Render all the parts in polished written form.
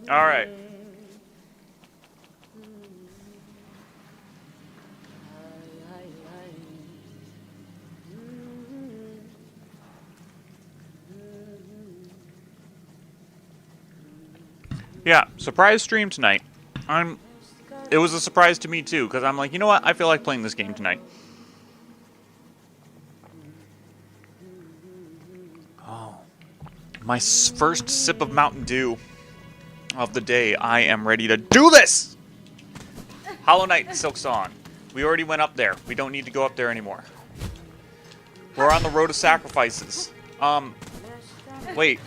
All right. Yeah, surprise stream tonight. It was a surprise to me too, because I'm like, you know what? I feel like playing this game tonight. Oh, my first sip of Mountain Dew of the day. I am ready to do this. Hollow Knight, Silksong. We already went up there. We don't need to go up there anymore. We're on the road to sacrifices. Wait.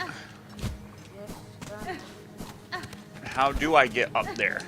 How do I get up there?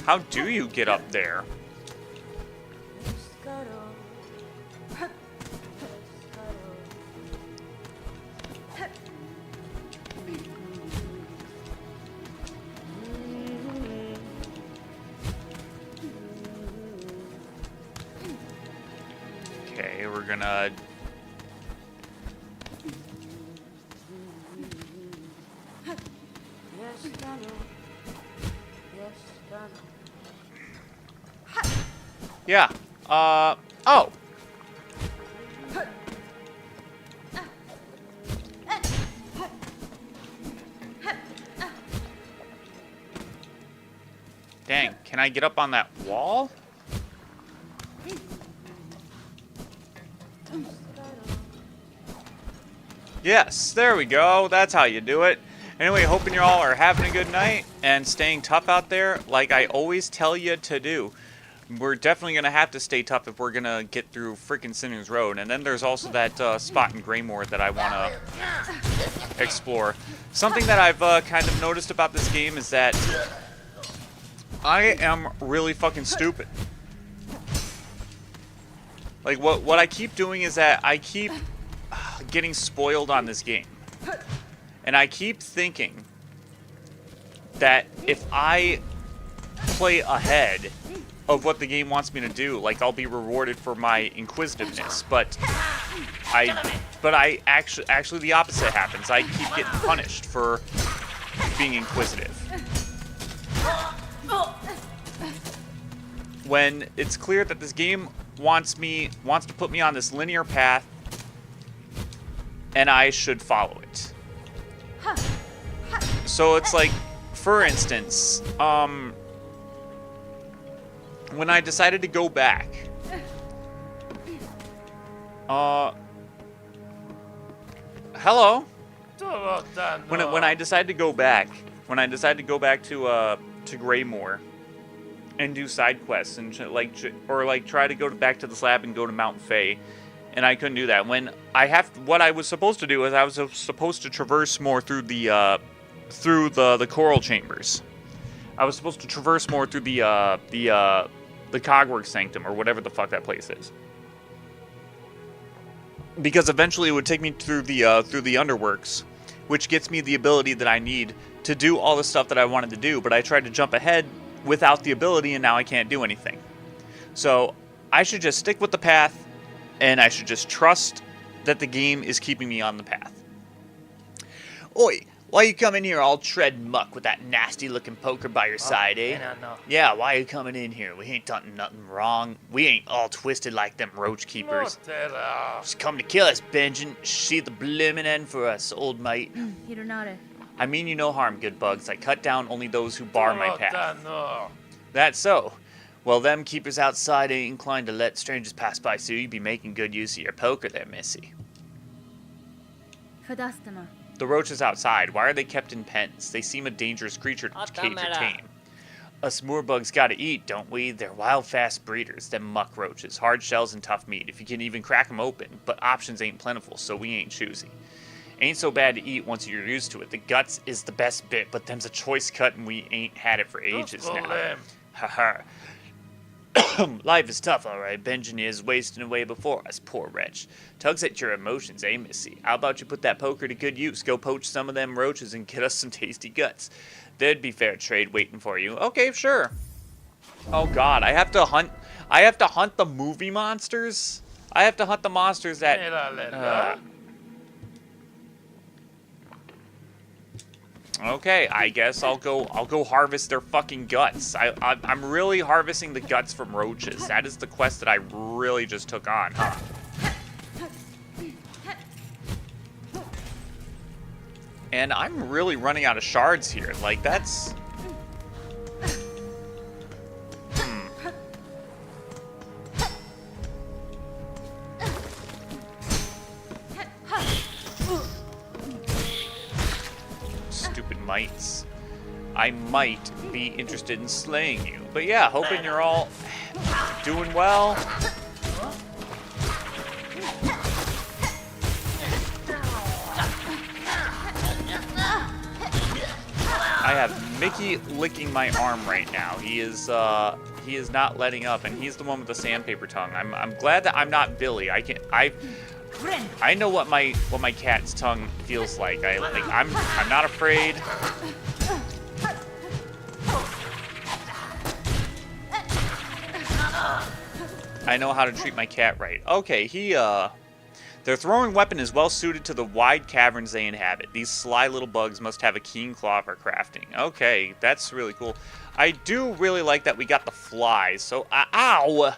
How do you get up there? Okay, we're gonna... Yeah. Oh. Dang, can I get up on that wall? Yes, there we go. That's how you do it. Anyway, hoping you all are having a good night and staying tough out there like I always tell you to do. We're definitely going to have to stay tough if we're going to get through freaking Sinner's Road. And then there's also that spot in Greymoor that I want to explore. Something that I've kind of noticed about this game is that I am really fucking stupid. Like, what I keep doing is that I keep getting spoiled on this game. And I keep thinking that if I play ahead of what the game wants me to do, like I'll be rewarded for my inquisitiveness, but I actually the opposite happens. I keep getting punished for being inquisitive. When it's clear that this game wants to put me on this linear path and I should follow it. So it's like, for instance, when I decided to go back, hello. When I decided to go back, to Greymoor and do side quests and try to go back to the slab and go to Mount Fae, and I couldn't do that. What I was supposed to do is I was supposed to traverse more through the coral chambers. I was supposed to traverse more through the Cogwork Sanctum, or whatever the fuck that place is. Because eventually it would take me through the Underworks, which gets me the ability that I need to do all the stuff that I wanted to do, but I tried to jump ahead without the ability, and now I can't do anything. So I should just stick with the path, and I should just trust that the game is keeping me on the path. Oi! Why you coming here all tread muck with that nasty-looking poker by your side, eh? No. Yeah, why you coming in here? We ain't done nothing wrong. We ain't all twisted like them roach keepers. Just come to kill us, Benjamin. See the blimmin' end for us, old mate. I mean you no harm, good bugs. I cut down only those who bar my path. That's so. Well, them keepers outside ain't inclined to let strangers pass by, so you be making good use of your poker there, missy. The roaches outside, why are they kept in pens? They seem a dangerous creature to cage or tame. Us moorbugs gotta eat, don't we? They're wild, fast breeders, them muck roaches. Hard shells and tough meat, if you can even crack them open. But options ain't plentiful, so we ain't choosy. Ain't so bad to eat once you're used to it. The guts is the best bit, but them's a choice cut and we ain't had it for ages now. Haha. Life is tough, alright. Benjamin is wasting away before us, poor wretch. Tugs at your emotions, eh, Missy? How about you put that poker to good use? Go poach some of them roaches and get us some tasty guts. There'd be fair trade waiting for you. Okay, sure. Oh god, I have to hunt the movie monsters? I have to hunt the monsters that... Okay, I guess I'll go harvest their fucking guts. I'm really harvesting the guts from roaches. That is the quest that I really just took on, huh? And I'm really running out of shards here. Like, that's... Stupid mites. I might be interested in slaying you. But yeah, hoping you're all doing well. I have Mickey licking my arm right now. He is not letting up, and he's the one with the sandpaper tongue. I'm glad that I'm not Billy. I know what my cat's tongue feels like. I'm not afraid. I know how to treat my cat right. Okay, their throwing weapon is well suited to the wide caverns they inhabit. These sly little bugs must have a keen claw for crafting. Okay, that's really cool. I do really like that we got the flies. So, ow!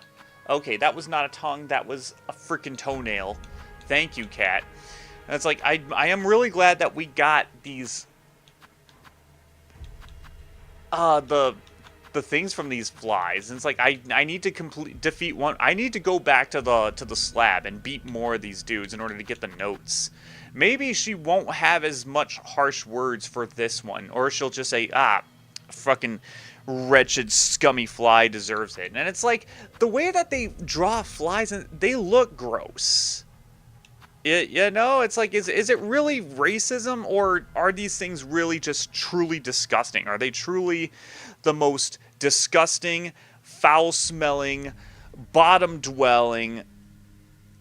Okay, that was not a tongue. That was a freaking toenail. Thank you, cat. And it's like, I am really glad that we got these, the things from these flies. And it's like, I need to defeat one. I need to go back to the slab and beat more of these dudes in order to get the notes. Maybe she won't have as much harsh words for this one. Or she'll just say, fucking wretched, scummy fly deserves it. And it's like, the way that they draw flies, they look gross. You know, it's like, is it really racism, or are these things really just truly disgusting? Are they truly the most disgusting, foul-smelling, bottom-dwelling,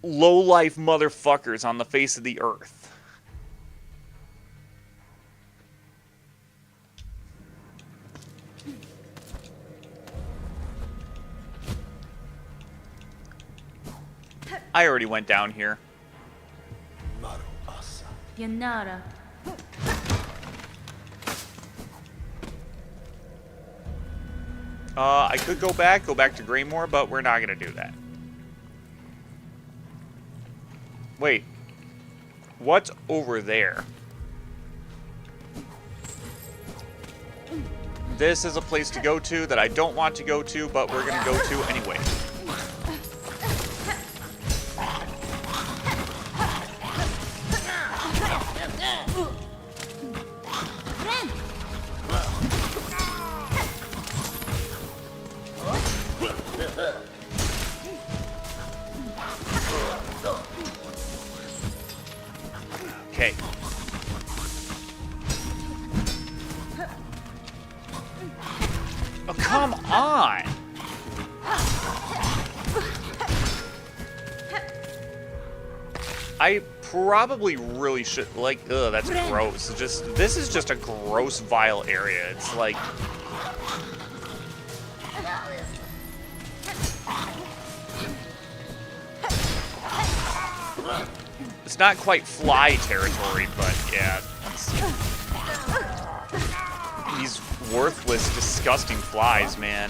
low-life motherfuckers on the face of the earth? I already went down here. Yanara. I could go back to Greymore, but we're not gonna do that. Wait. What's over there? This is a place to go to that I don't want to go to, but we're gonna go to anyway. Okay. Oh, come on! I probably really should, like, ugh, that's gross. This is just a gross, vile area. It's like... It's not quite fly territory, but yeah. These worthless, disgusting flies, man.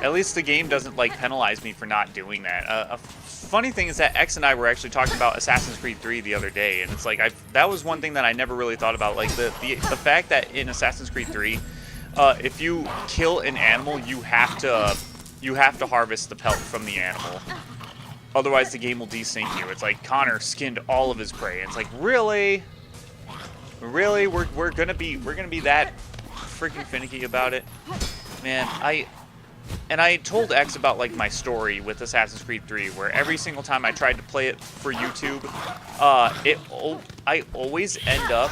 At least the game doesn't, like, penalize me for not doing that. A funny thing is that X and I were actually talking about Assassin's Creed 3 the other day, and it's like, that was one thing that I never really thought about. Like, the fact that in Assassin's Creed 3, if you kill an animal, you have to harvest the pelt from the animal. Otherwise, the game will desync you. It's like Connor skinned all of his prey. It's like, really, we're gonna be that freaking finicky about it, man. And I told X about like my story with Assassin's Creed 3, where every single time I tried to play it for YouTube, I always end up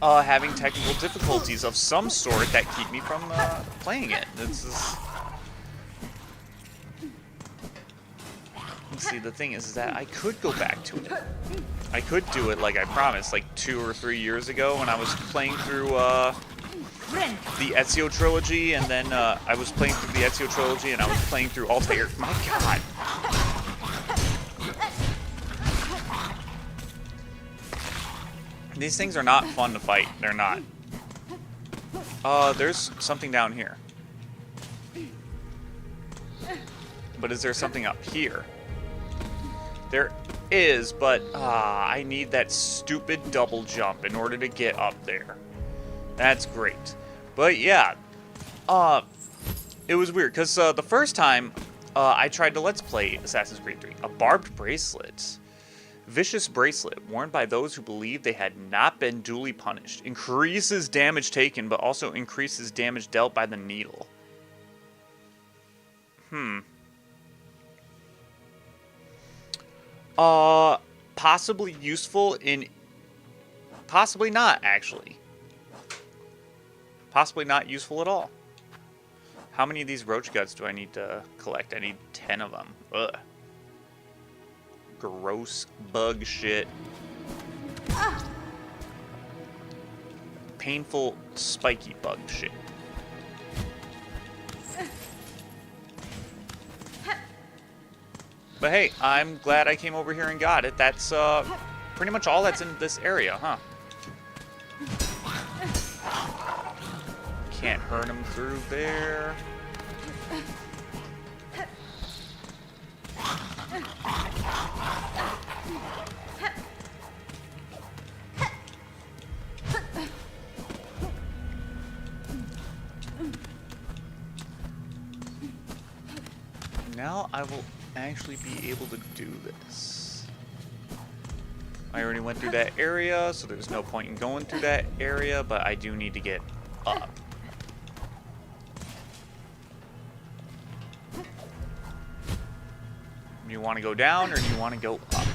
having technical difficulties of some sort that keep me from playing it. It's just... See, the thing is that I could go back to it. I could do it like I promised, like 2 or 3 years ago when I was playing through the Ezio trilogy, and then I was playing through the Ezio trilogy, and I was playing through Altair. My God. These things are not fun to fight. They're not. There's something down here. But is there something up here? There is, but I need that stupid double jump in order to get up there. That's great. But yeah, it was weird, because the first time I tried to Let's Play Assassin's Creed 3, a barbed bracelet. Vicious bracelet, worn by those who believe they had not been duly punished. Increases damage taken, but also increases damage dealt by the needle. Possibly useful in... Possibly not, actually. Possibly not useful at all. How many of these roach guts do I need to collect? I need 10 of them. Ugh. Gross bug shit. Painful, spiky bug shit. But hey, I'm glad I came over here and got it. That's pretty much all that's in this area, huh? Can't hurt him through there. Now I will actually be able to do this. I already went through that area, so there's no point in going through that area, but I do need to get up. Do you want to go down, or do you want to go up?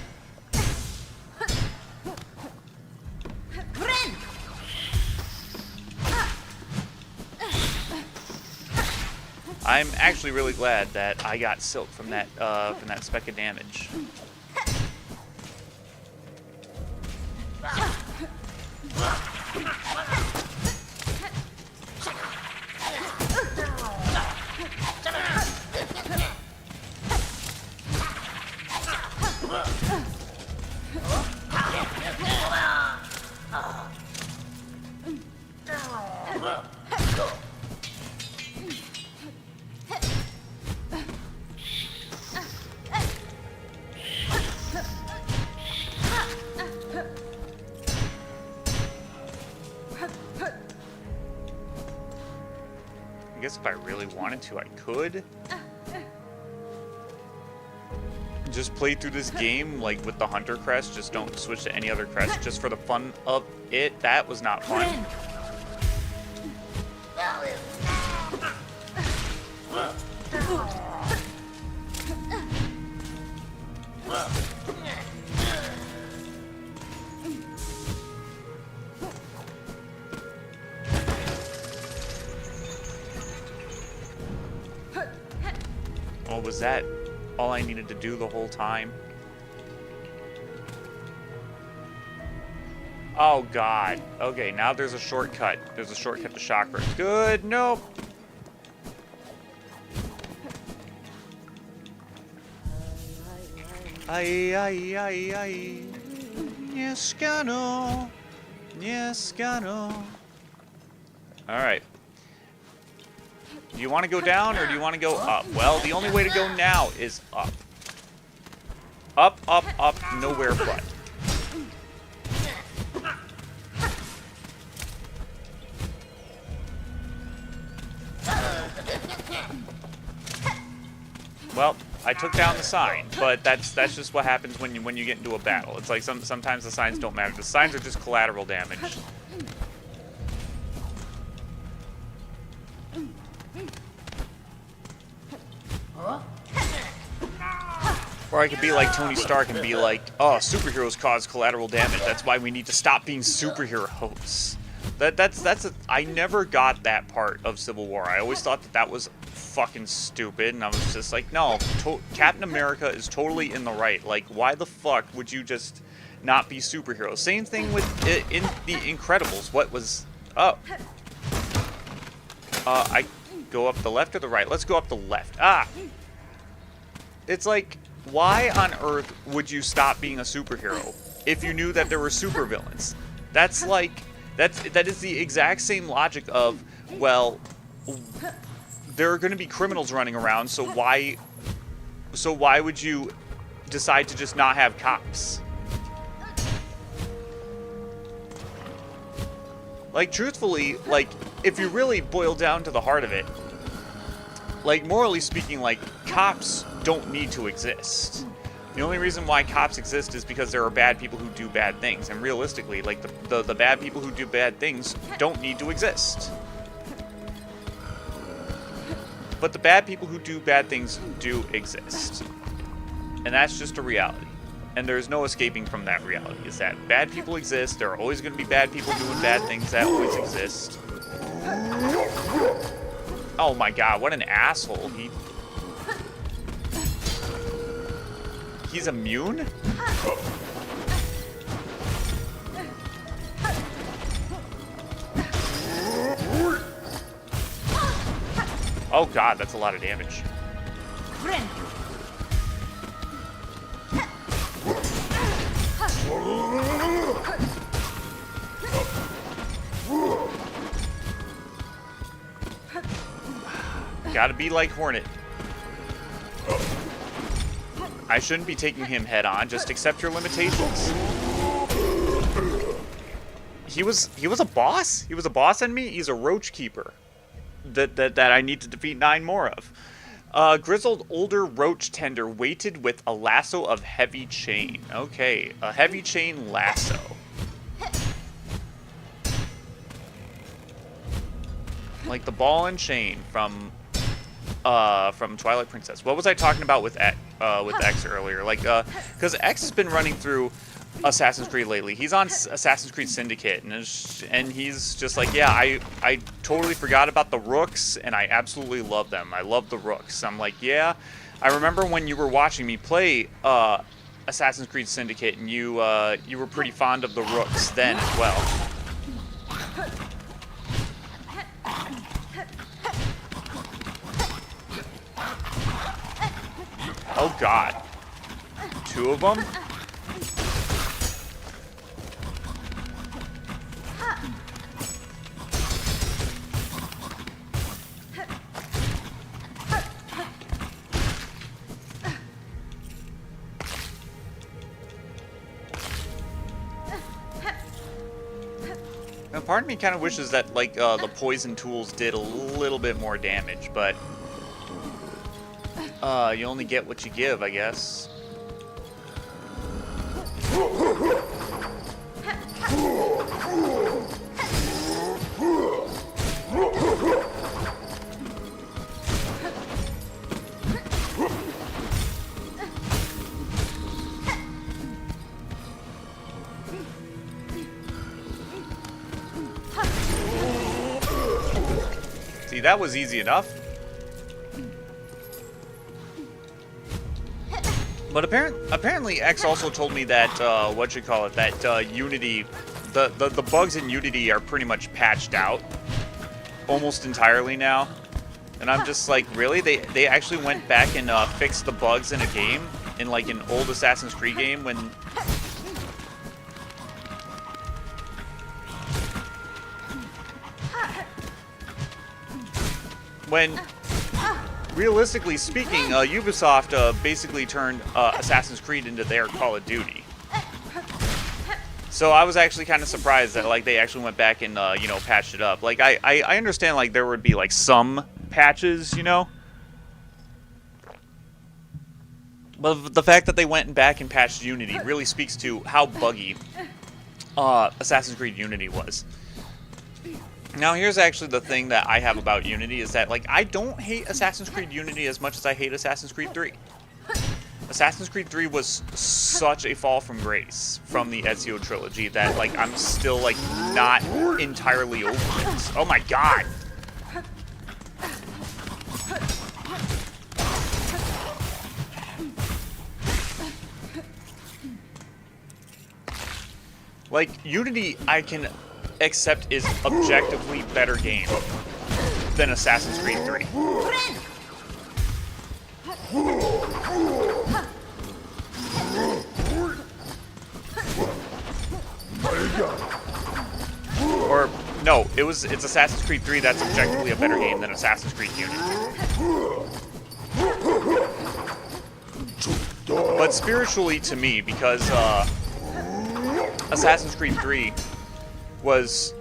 I'm actually really glad that I got silk from that speck of damage. I guess if I really wanted to, I could. Just play through this game like with the Hunter crest, just don't switch to any other crest, just for the fun of it. That was not fun. Oh, was that all I needed to do the whole time? Oh, God. Okay, now there's a shortcut. There's a shortcut to chakra. Good. Nope. Ay, ay, ay, ay. Yes, gano. Yes, gano. Alright. Do you want to go down, or do you want to go up? Well, the only way to go now is up. Up, up, up, nowhere but. Well, I took down the sign, but that's just what happens when you get into a battle. It's like sometimes the signs don't matter. The signs are just collateral damage. Or I could be like Tony Stark and be like, oh, superheroes cause collateral damage. That's why we need to stop being superheroes. I never got that part of Civil War. I always thought that was fucking stupid, and I was just like, no, Captain America is totally in the right. Like, why the fuck would you just not be superheroes? Same thing with in the Incredibles. What was up? I go up the left or the right? Let's go up the left. Ah! It's like, why on earth would you stop being a superhero if you knew that there were supervillains? That's like, that is the exact same logic of, well, there are going to be criminals running around, so why would you decide to just not have cops? Like, truthfully, like, if you really boil down to the heart of it, like, morally speaking, like, cops don't need to exist. The only reason why cops exist is because there are bad people who do bad things. And realistically, like, the bad people who do bad things don't need to exist. But the bad people who do bad things do exist. And that's just a reality. And there's no escaping from that reality. Is that bad people exist, there are always going to be bad people doing bad things, that always exist. Oh my god, what an asshole. He's immune? Oh god, that's a lot of damage. Gotta be like Hornet. I shouldn't be taking him head on, just accept your limitations. He was a boss? He was a boss enemy? He's a roach keeper. That I need to defeat 9 more of. Grizzled older roach tender weighted with a lasso of heavy chain. Okay, a heavy chain lasso. Like the ball and chain from Twilight Princess. What was I talking about with X earlier? Like, because X has been running through Assassin's Creed lately. He's on Assassin's Creed Syndicate, and he's just like, yeah, I totally forgot about the Rooks, and I absolutely love them. I love the Rooks. I'm like, yeah, I remember when you were watching me play Assassin's Creed Syndicate, and you were pretty fond of the Rooks then as well. Oh god. 2 of them? Now, part of me kind of wishes that, like, the poison tools did a little bit more damage, but you only get what you give, I guess. See, that was easy enough. But apparently X also told me that, that Unity, the bugs in Unity are pretty much patched out almost entirely now. And I'm just like, really? They actually went back and fixed the bugs in a game, in like an old Assassin's Creed game when realistically speaking, Ubisoft basically turned Assassin's Creed into their Call of Duty. So I was actually kind of surprised that like they actually went back and patched it up. Like I understand like there would be like some patches, but the fact that they went back and patched Unity really speaks to how buggy Assassin's Creed Unity was. Now, here's actually the thing that I have about Unity is that, like, I don't hate Assassin's Creed Unity as much as I hate Assassin's Creed 3. Assassin's Creed 3 was such a fall from grace from the Ezio trilogy that, like, I'm still, like, not entirely over it. Oh my god! Like, Unity, I can accept is objectively better game than Assassin's Creed 3. Or, no, it's Assassin's Creed 3 that's objectively a better game than Assassin's Creed Unity. But spiritually to me, because Assassin's Creed 3 was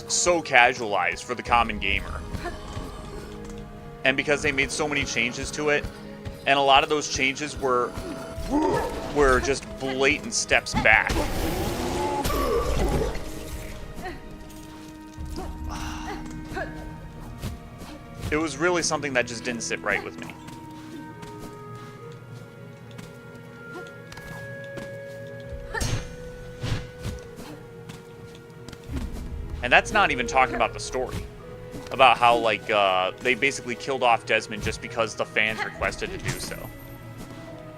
so casualized for the common gamer. And because they made so many changes to it, and a lot of those changes were just blatant steps back. It was really something that just didn't sit right with me. And that's not even talking about the story. About how, like, they basically killed off Desmond just because the fans requested to do so.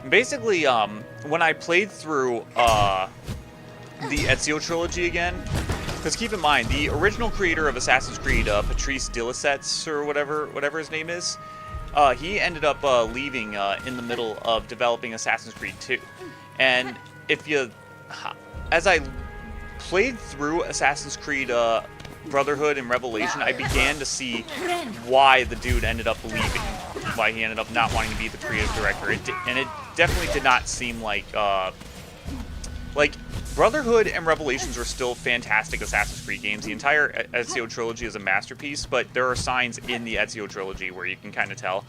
Basically, when I played through the Ezio trilogy again, because keep in mind, the original creator of Assassin's Creed, Patrice Delisets, or whatever his name is, he ended up leaving in the middle of developing Assassin's Creed 2. And as I played through Assassin's Creed Brotherhood and Revelation, I began to see why the dude ended up leaving, why he ended up not wanting to be the creative director. And it definitely did not seem like Brotherhood and Revelations are still fantastic Assassin's Creed games. The entire Ezio trilogy is a masterpiece, but there are signs in the Ezio trilogy where you can kind of tell,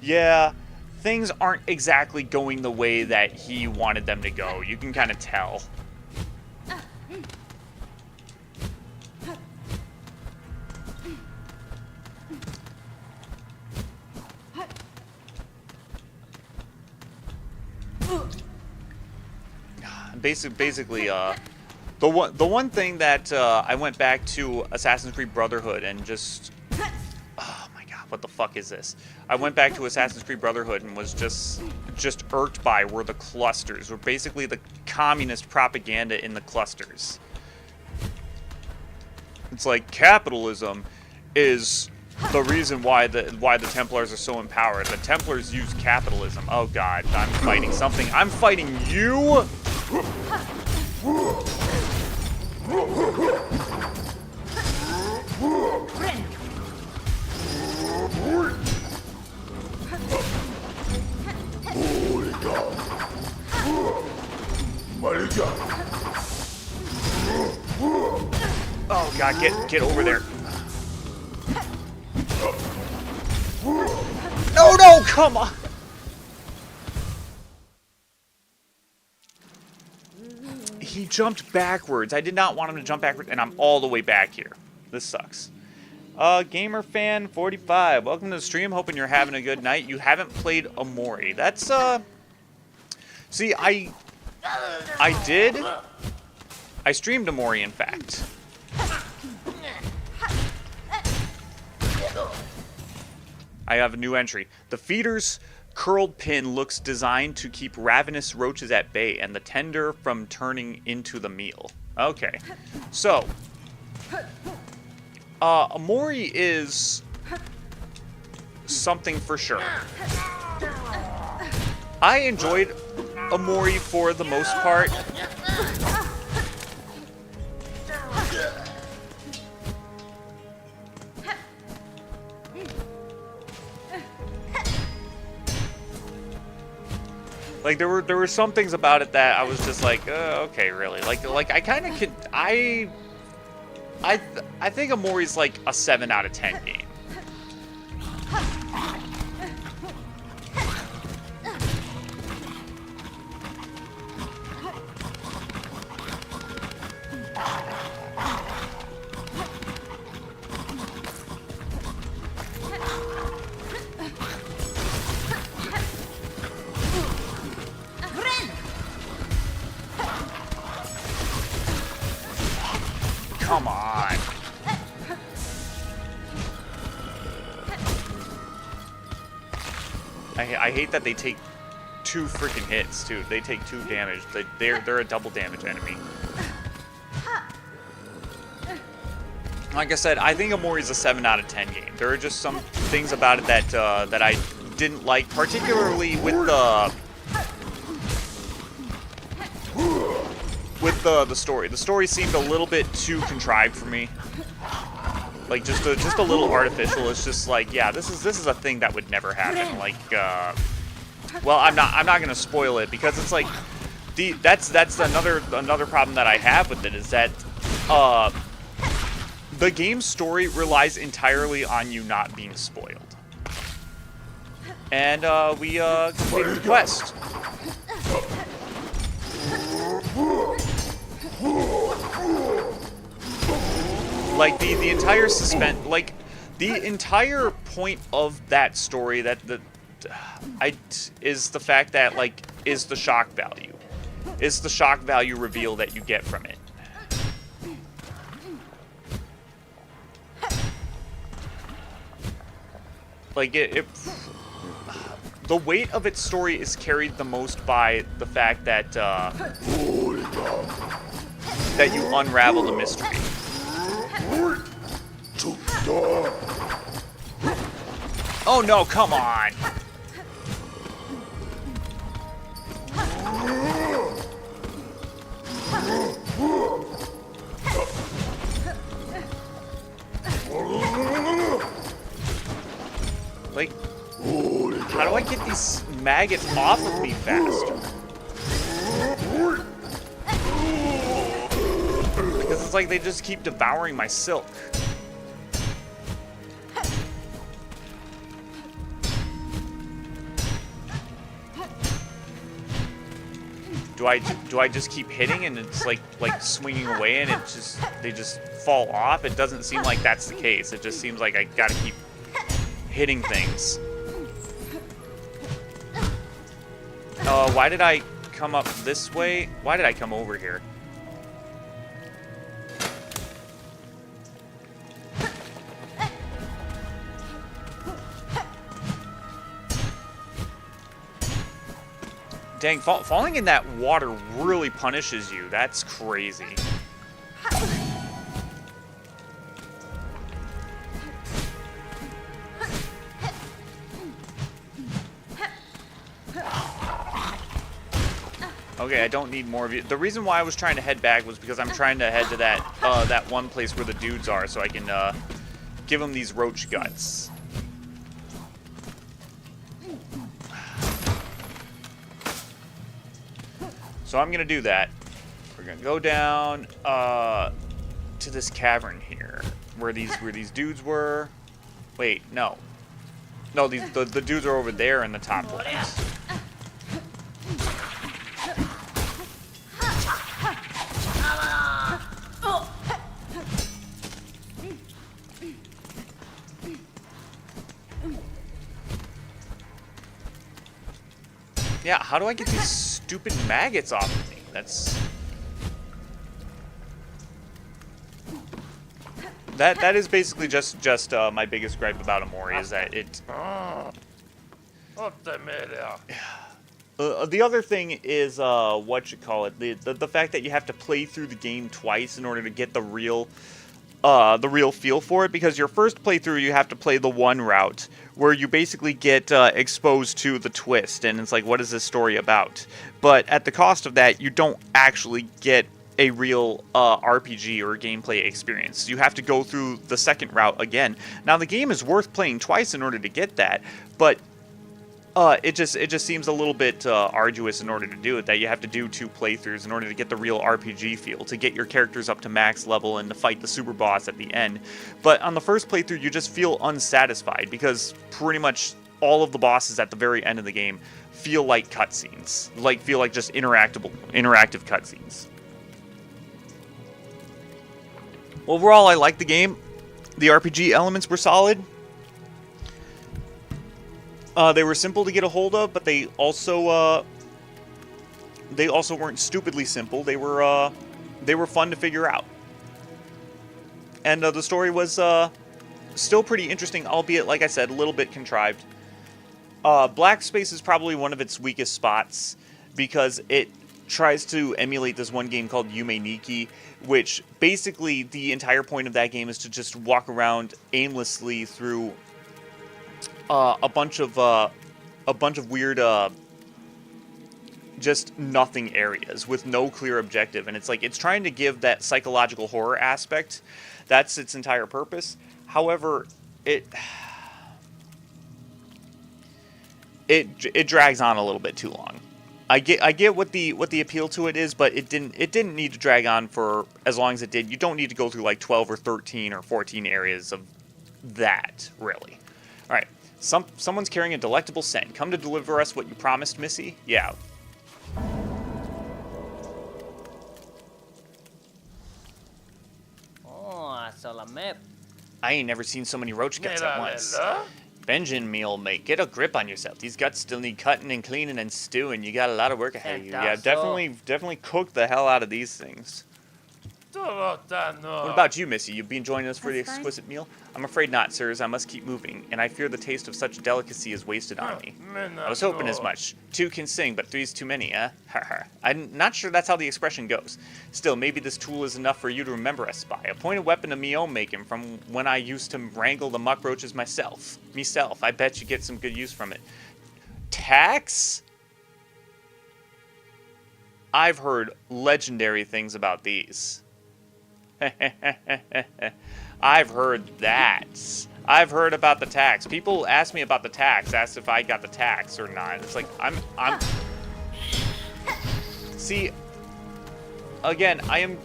yeah, things aren't exactly going the way that he wanted them to go. You can kind of tell. Basically, the one thing that I went back to Assassin's Creed Brotherhood and just, oh my god, what the fuck is this? I went back to Assassin's Creed Brotherhood and was just irked by were the clusters, were basically the communist propaganda in the clusters. It's like capitalism is the reason why the Templars are so empowered. The Templars use capitalism. Oh god, I'm fighting something. I'm fighting you. Oh god, get over there. No, come on. He jumped backwards. I did not want him to jump backwards, and I'm all the way back here. This sucks. Gamer fan 45, welcome to the stream. Hoping you're having a good night. You haven't played Amori. That's see, I did. I streamed Amori, in fact. I have a new entry. The feeder's curled pin looks designed to keep ravenous roaches at bay and the tender from turning into the meal. Okay. So, Amori is something for sure. I enjoyed Amori for the most part. Like there were some things about it that I was just like, okay, really. Like I kind of could I think Amori's like a 7 out of 10 game. come on. I hate that they take 2 freaking hits, too. They take 2 damage. They're a double damage enemy. Like I said, I think Omori's a 7 out of 10 game. There are just some things about it that that I didn't like, particularly with the story. The story seemed a little bit too contrived for me. Like just a little artificial. It's just like, yeah, this is a thing that would never happen. Like, well, I'm not gonna spoil it because it's like that's another problem that I have with it is that the game's story relies entirely on you not being spoiled. And we completed the quest. Like the entire suspense, like the entire point of that story is the fact that is the shock value. Is the shock value reveal that you get from it. Like the weight of its story is carried the most by the fact that that you unravel the mystery. Oh no, come on. Like, how do I get these maggots off of me faster? Because it's like they just keep devouring my silk. Do I just keep hitting and it's like swinging away and they just fall off? It doesn't seem like that's the case. It just seems like I gotta keep hitting things. Why did I come up this way? Why did I come over here? Dang, falling in that water really punishes you. That's crazy. Okay, I don't need more of you. The reason why I was trying to head back was because I'm trying to head to that one place where the dudes are, so I can give them these roach guts. So I'm gonna do that. We're gonna go down to this cavern here, where these dudes were. Wait, no, the dudes are over there in the top left. Yeah, how do I get these stupid maggots off of me? That is basically just my biggest gripe about Omori is that it. The other thing is what you call it, the fact that you have to play through the game twice in order to get the real feel for it, because your first playthrough you have to play the one route where you basically get exposed to the twist and it's like, what is this story about? But at the cost of that, you don't actually get a real RPG or gameplay experience. You have to go through the second route again. Now the game is worth playing twice in order to get that, but it just seems a little bit arduous in order to do it, that you have to do 2 playthroughs in order to get the real RPG feel, to get your characters up to max level and to fight the super boss at the end. But on the first playthrough, you just feel unsatisfied because pretty much all of the bosses at the very end of the game feel like cutscenes, feel like just interactive cutscenes. Overall, I liked the game. The RPG elements were solid. They were simple to get a hold of, but they also weren't stupidly simple. They were fun to figure out. And the story was still pretty interesting, albeit, like I said, a little bit contrived. Black Space is probably one of its weakest spots because it tries to emulate this one game called Yume Nikki, which basically the entire point of that game is to just walk around aimlessly through a bunch of weird just nothing areas with no clear objective. And it's like it's trying to give that psychological horror aspect. That's its entire purpose. However, it drags on a little bit too long. I get what the appeal to it is, but it didn't need to drag on for as long as it did. You don't need to go through like 12 or 13 or 14 areas of that, really. All right, someone's carrying a delectable scent. Come to deliver us what you promised, Missy? Yeah. Oh, Salamep. I ain't never seen so many roach guts at once. Benjamin meal, mate. Get a grip on yourself. These guts still need cutting and cleaning and stewing. You got a lot of work ahead of you. Yeah, definitely cook the hell out of these things. What about you, Missy? You been joining us for the exquisite meal? I'm afraid not, sirs. I must keep moving, and I fear the taste of such delicacy is wasted on me. I was hoping as much. 2 can sing, but 3's too many, eh? I'm not sure that's how the expression goes. Still, maybe this tool is enough for you to remember us by. A pointed weapon of me own making from when I used to wrangle the muck roaches myself. I bet you get some good use from it. Tax? I've heard legendary things about these. I've heard that. I've heard about the tax. People ask me about the tax, asked if I got the tax or not. It's like, I'm... See, again, I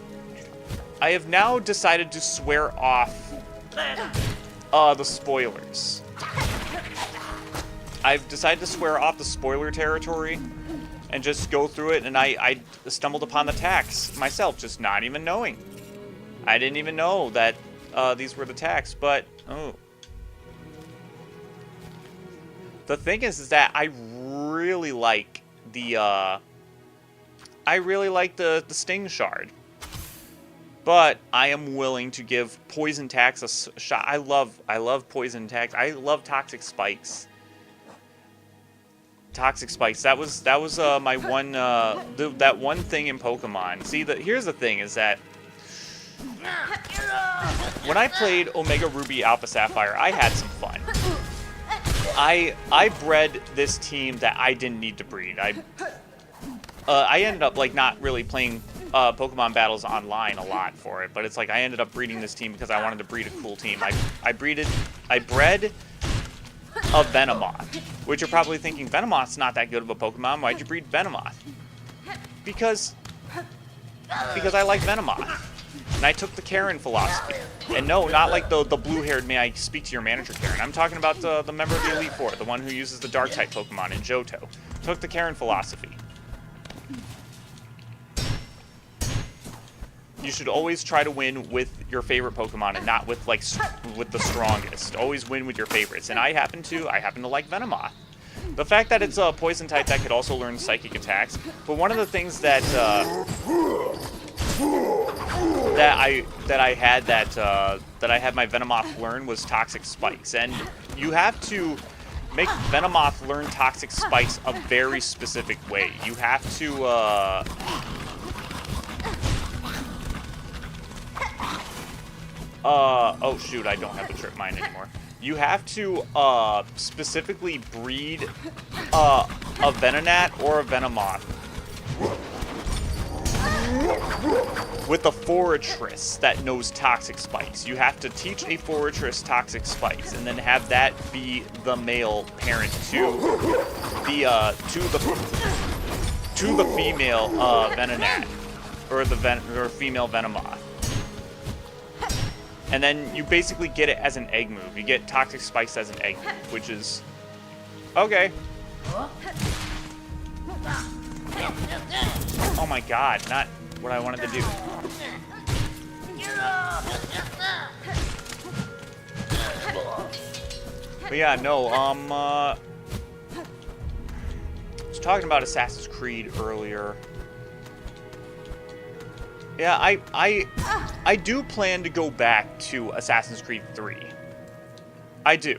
have now decided to swear off the spoilers. I've decided to swear off the spoiler territory and just go through it, and I stumbled upon the tax myself, just not even knowing. I didn't even know that these were the tax, but oh. The thing is that I really like the Sting Shard, but I am willing to give Poison Tax a shot. I love Poison Tax. I love Toxic Spikes. Toxic Spikes. That was my one that one thing in Pokemon. See, here's the thing is that when I played Omega Ruby Alpha Sapphire, I had some fun. I bred this team that I didn't need to breed. I ended up like not really playing Pokemon battles online a lot for it, but it's like I ended up breeding this team because I wanted to breed a cool team. I bred a Venomoth, which you're probably thinking, Venomoth's not that good of a Pokemon. Why'd you breed Venomoth? Because I like Venomoth. And I took the Karen philosophy. And no, not like the blue-haired may I speak to your manager Karen. I'm talking about the member of the Elite Four, the one who uses the Dark-type Pokemon in Johto. Took the Karen philosophy. You should always try to win with your favorite Pokemon and not with with the strongest. Always win with your favorites. And I happen to like Venomoth. The fact that it's a poison type that could also learn psychic attacks, but one of the things that I had my Venomoth learn was Toxic Spikes, and you have to make Venomoth learn Toxic Spikes a very specific way. You have to oh shoot, I don't have the Trip Mine anymore. You have to specifically breed a Venonat or a Venomoth with a Forretress that knows Toxic Spikes. You have to teach a Forretress Toxic Spikes, and then have that be the male parent to the female Venonat or the female Venomoth. And then you basically get it as an egg move. You get Toxic Spikes as an egg move, which is okay. Oh my god, not what I wanted to do. But yeah, no, I was talking about Assassin's Creed earlier. Yeah, I do plan to go back to Assassin's Creed 3. I do.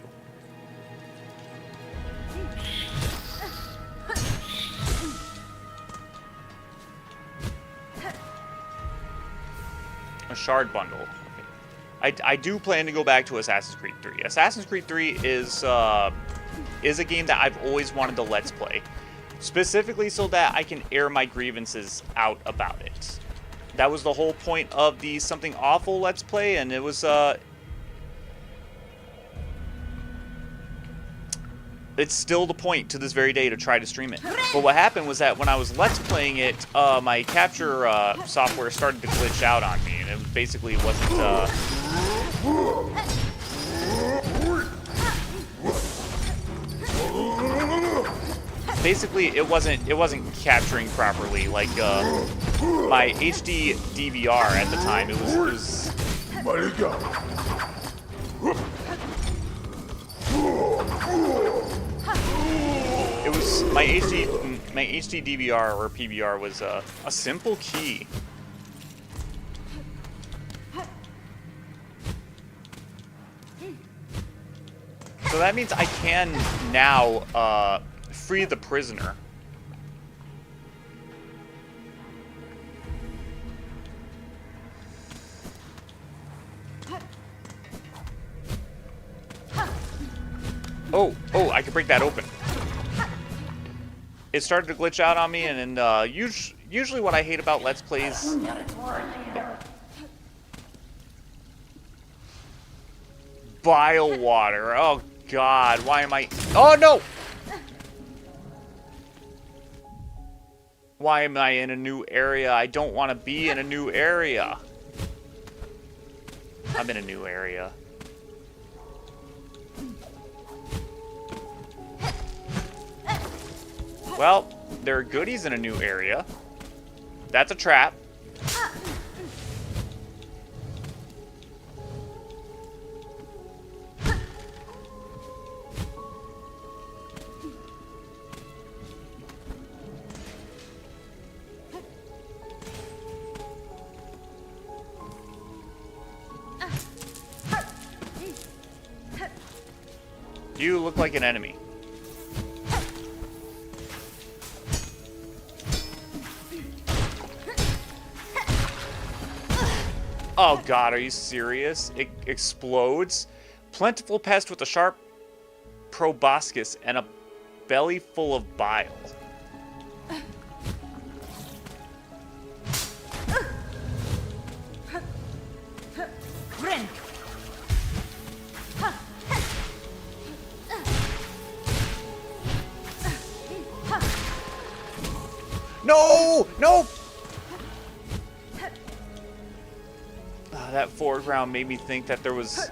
A shard bundle. Okay. I do plan to go back to Assassin's Creed 3. Assassin's Creed 3 is a game that I've always wanted to Let's Play. Specifically so that I can air my grievances out about it. That was the whole point of the Something Awful Let's Play, and it was, it's still the point to this very day to try to stream it. But what happened was that when I was Let's Playing it, my capture software started to glitch out on me, and it basically wasn't, basically it wasn't capturing properly. Like my HD DVR at the time, it was my HD DVR or PVR was a simple key. So that means I can now free the prisoner. Oh, I can break that open. It started to glitch out on me, and usually what I hate about Let's Plays... Bile water. Oh, God. Why am I... Oh, no! Why am I in a new area? I don't want to be in a new area. I'm in a new area. Well, there are goodies in a new area. That's a trap. You look like an enemy. Oh God, are you serious? It explodes? Plentiful pest with a sharp proboscis and a belly full of bile. No! No! That foreground made me think that there was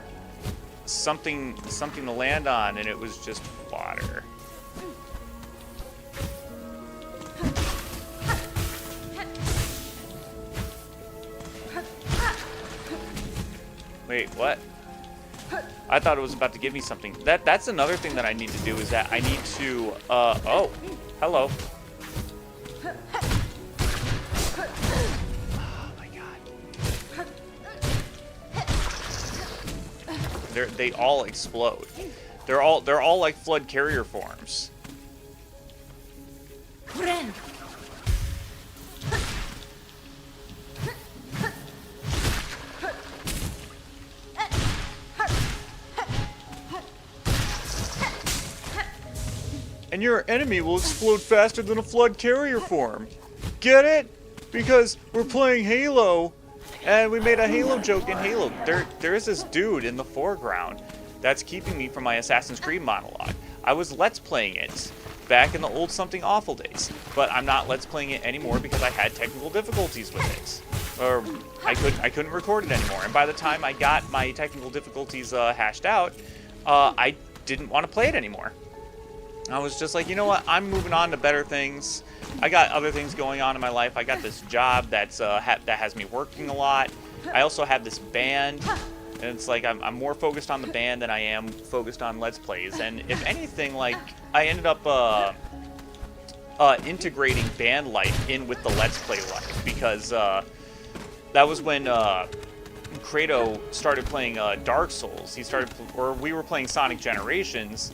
something to land on, and it was just water. Wait, what? I thought it was about to give me something. That's another thing that I need to do, is that I need to oh, hello. They all explode. They're all like flood carrier forms. And your enemy will explode faster than a flood carrier form. Get it? Because we're playing Halo. And we made a Halo joke in Halo. There is this dude in the foreground that's keeping me from my Assassin's Creed monologue. I was Let's Playing it back in the old Something Awful days, but I'm not Let's Playing it anymore because I had technical difficulties with it. Or I couldn't record it anymore. And by the time I got my technical difficulties hashed out, I didn't want to play it anymore. I was just like, you know what? I'm moving on to better things. I got other things going on in my life. I got this job that has me working a lot. I also have this band, and it's like I'm more focused on the band than I am focused on Let's Plays. And if anything, like, I ended up integrating band life in with the Let's Play life, because that was when Kratos started playing Dark Souls. Or we were playing Sonic Generations.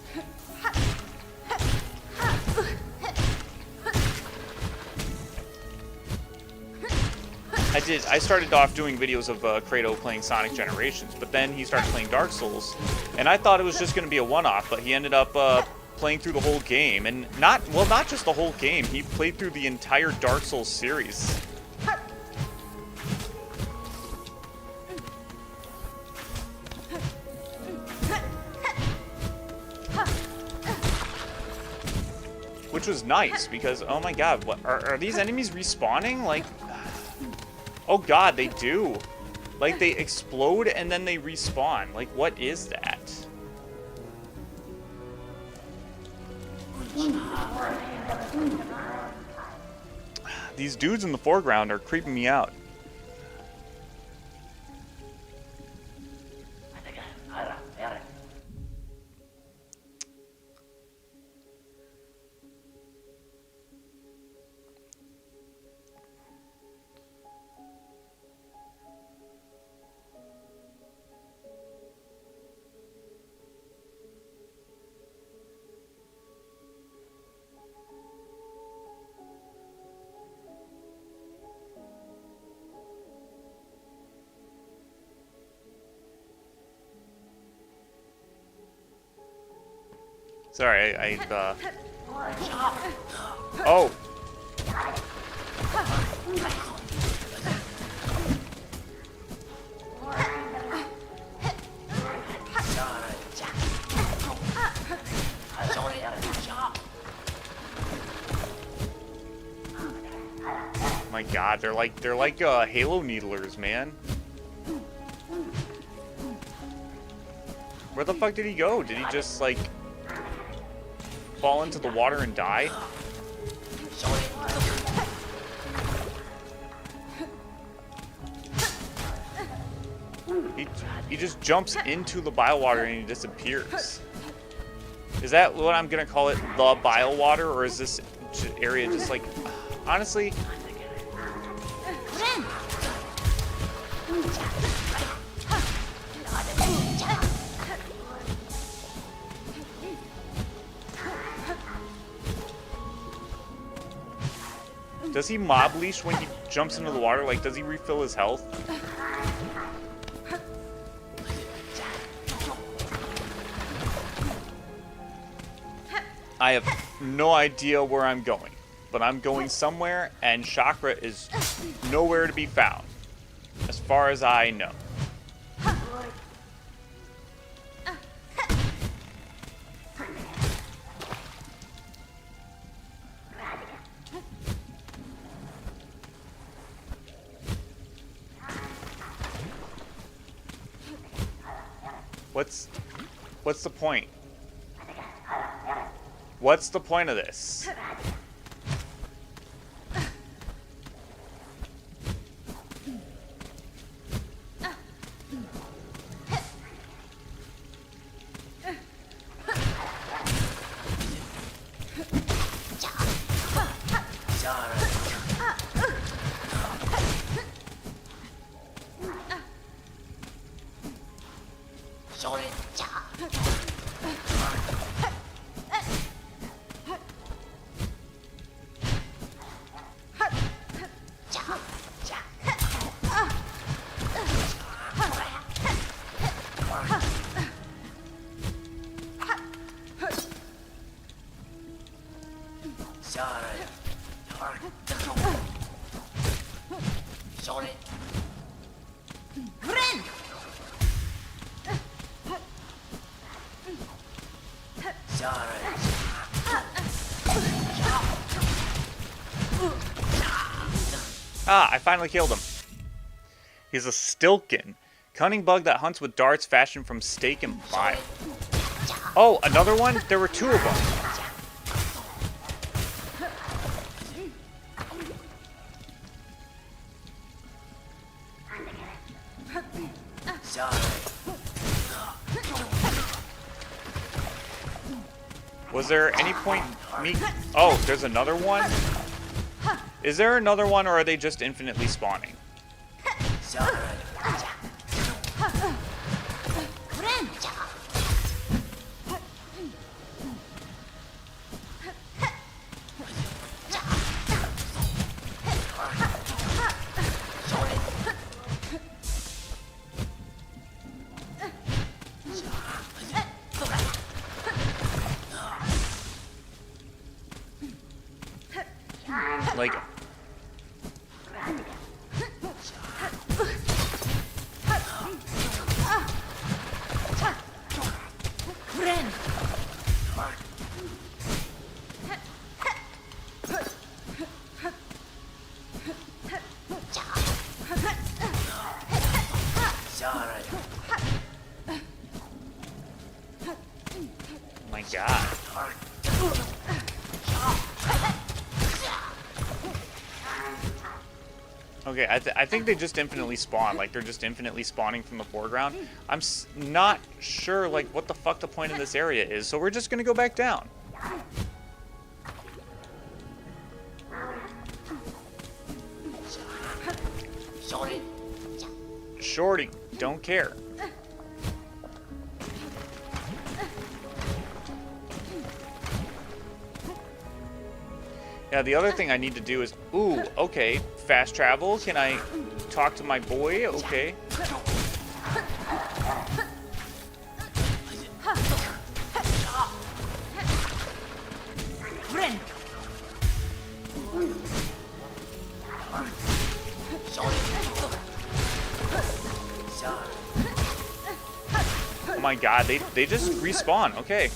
I started off doing videos of Kratos playing Sonic Generations, but then he started playing Dark Souls, and I thought it was just going to be a one-off, but he ended up playing through the whole game, and not just the whole game, he played through the entire Dark Souls series. Which was nice, because, oh my god, what are these enemies respawning? Like, oh god, they do. Like, they explode and then they respawn. Like, what is that? These dudes in the foreground are creeping me out. Sorry, oh. My god, they're like Halo needlers, man. Where the fuck did he go? Did he just like fall into the water and die? He just jumps into the bile water and he disappears. Is that what I'm gonna call it, the bile water, or is this area just like, honestly? Does he mob leash when he jumps into the water? Like, does he refill his health? I have no idea where I'm going, but I'm going somewhere, and Chakra is nowhere to be found, as far as I know. What's the point? What's the point of this? Ah, I finally killed him. He's a Stilkin. Cunning bug that hunts with darts fashioned from steak and bile. Oh, another one? There were two of them. Was there any point me... Oh, there's another one? Is there another one, or are they just infinitely spawning? Like, my God. Okay, I think they just infinitely spawn. Like, they're just infinitely spawning from the foreground. I'm not sure, like, what the fuck the point of this area is, so we're just gonna go back down. Shorty, don't care. Yeah, the other thing I need to do is... Ooh, okay. Fast travel. Can I talk to my boy? Okay. Oh my God, they just respawn. Okay.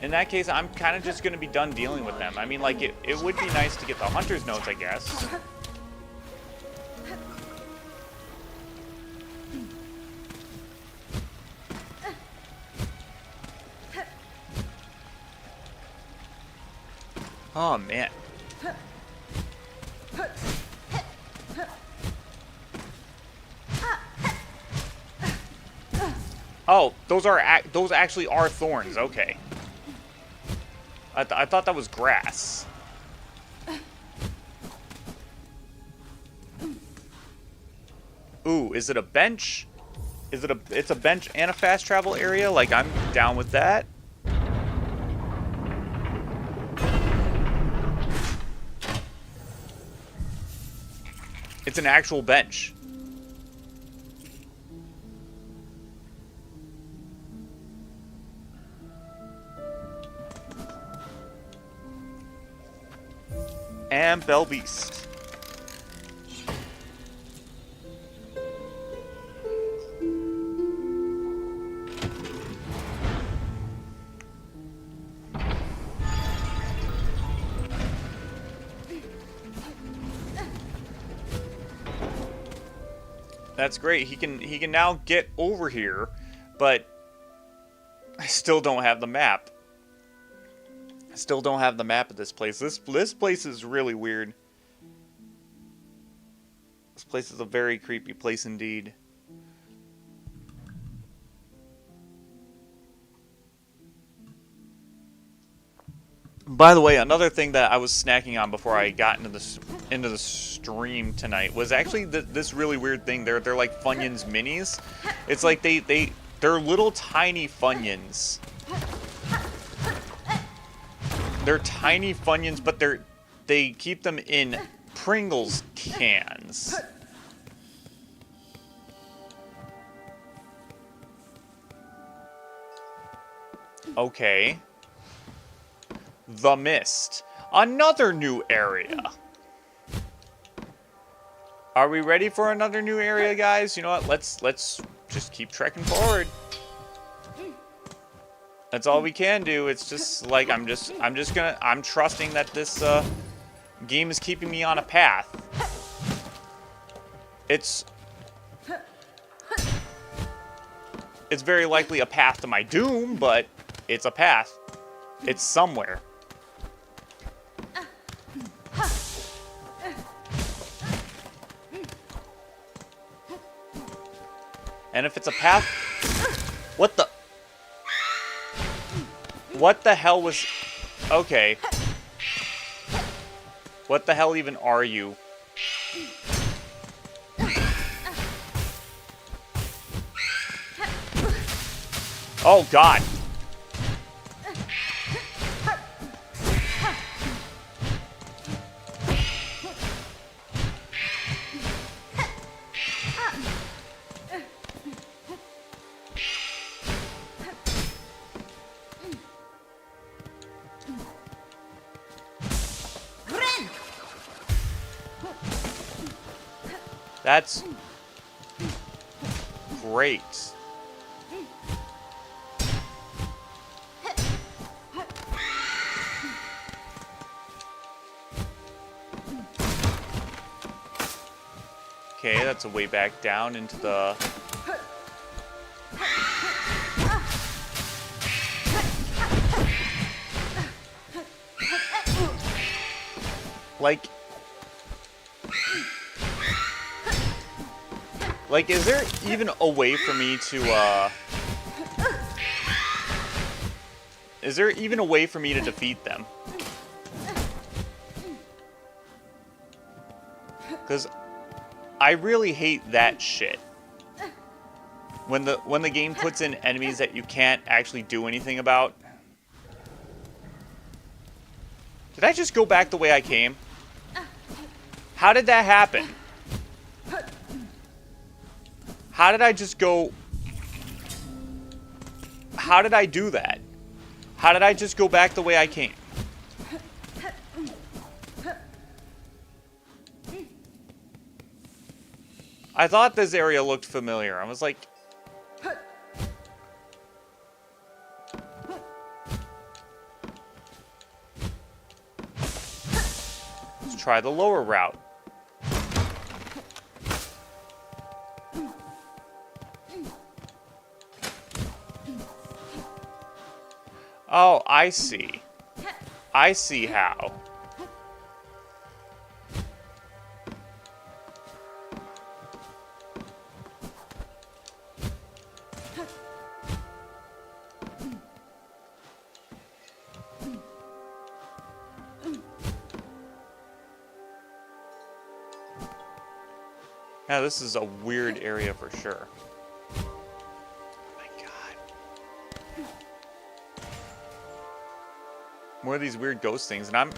In that case, I'm kind of just going to be done dealing with them. I mean, like, it would be nice to get the hunter's notes, I guess. Oh, man. Oh, those actually are thorns. Okay. I thought that was grass. Ooh, is it a bench? It's a bench and a fast travel area? Like, I'm down with that. It's an actual bench. And Belbeast. That's great. He can now get over here, but I still don't have the map. I still don't have the map of this place. This place is really weird. This place is a very creepy place indeed. By the way, another thing that I was snacking on before I got into the stream tonight was actually this really weird thing. They're like Funyuns minis. It's like they're little tiny Funyuns. They're tiny Funyuns, but they keep them in Pringles cans. Okay. The Mist. Another new area. Are we ready for another new area, guys? You know what? Let's just keep trekking forward. That's all we can do. It's just like I'm trusting that this game is keeping me on a path. It's very likely a path to my doom, but it's a path. It's somewhere. And if it's a path... What the... What the hell was... Okay. What the hell even are you? Oh, God. That's great. Okay, that's a way back down into the... Like, is there even a way for me to, is there even a way for me to defeat them? Because I really hate that shit. When the game puts in enemies that you can't actually do anything about. Did I just go back the way I came? How did that happen? How did I just go... How did I do that? How did I just go back the way I came? I thought this area looked familiar. I was like... Let's try the lower route. Oh, I see. I see how. Yeah, this is a weird area for sure. More of these weird ghost things, and I'm...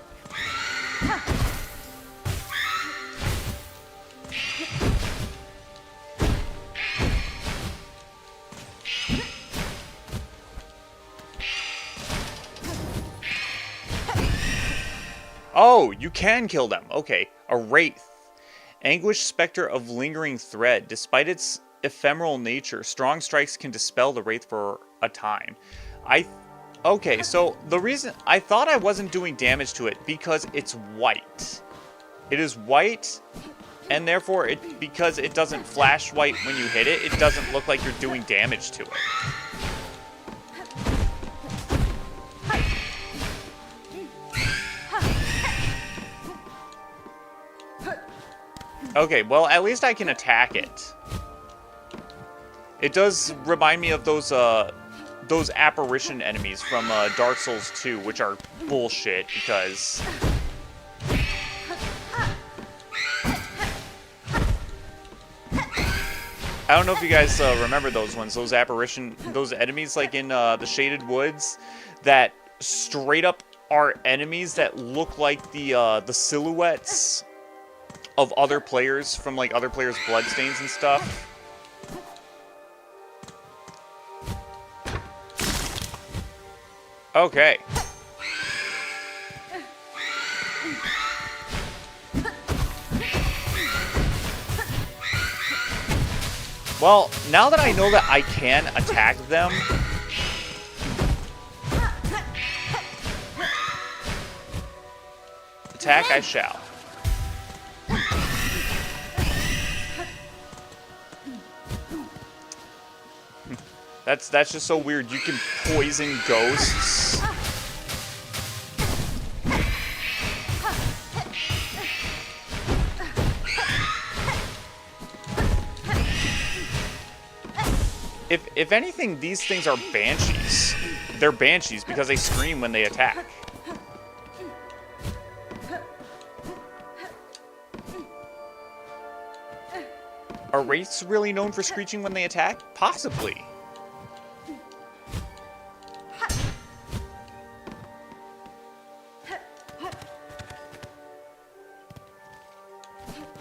Oh, you can kill them. Okay. A Wraith. Anguished Spectre of Lingering Thread. Despite its ephemeral nature, strong strikes can dispel the Wraith for a time. Okay, so the reason I thought I wasn't doing damage to it because it's white. It is white, and therefore because it doesn't flash white when you hit it, it doesn't look like you're doing damage to it. Okay, well at least I can attack it. It does remind me of those apparition enemies from Dark Souls 2, which are bullshit because... I don't know if you guys remember those ones, those enemies like in the Shaded Woods that straight up are enemies that look like the silhouettes of other players from like other players' bloodstains and stuff. Okay. Well, now that I know that I can attack them, attack I shall. That's just so weird. You can poison ghosts. If anything, these things are banshees. They're banshees because they scream when they attack. Are wraiths really known for screeching when they attack? Possibly.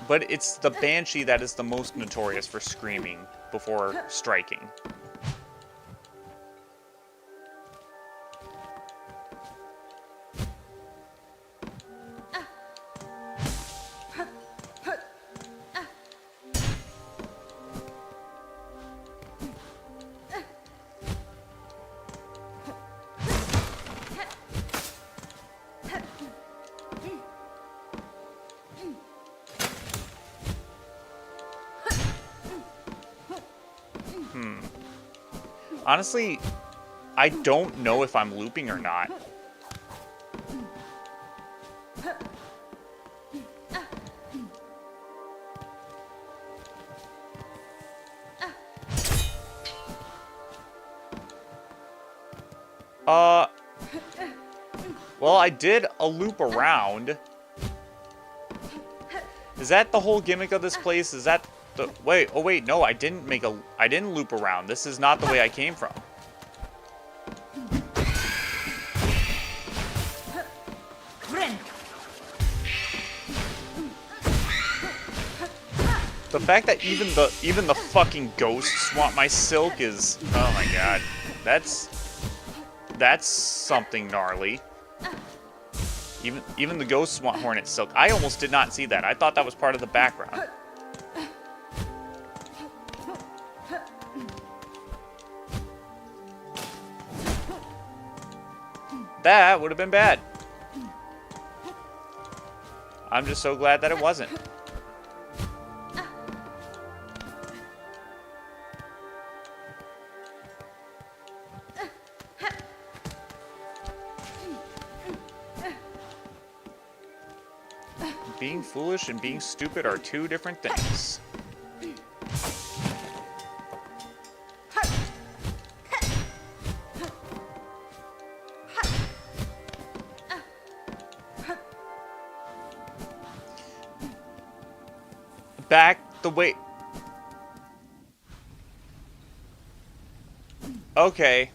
But it's the Banshee that is the most notorious for screaming before striking. Honestly, I don't know if I'm looping or not. Well, I did a loop around. Is that the whole gimmick of this place? Is that the... Wait, oh wait, no, I didn't loop around. This is not the way I came from. The fact that even the fucking ghosts want my silk is... Oh my god. That's something gnarly. Even the ghosts want Hornet silk. I almost did not see that. I thought that was part of the background. That would have been bad. I'm just so glad that it wasn't. Being foolish and being stupid are two different things. Back the way... Okay.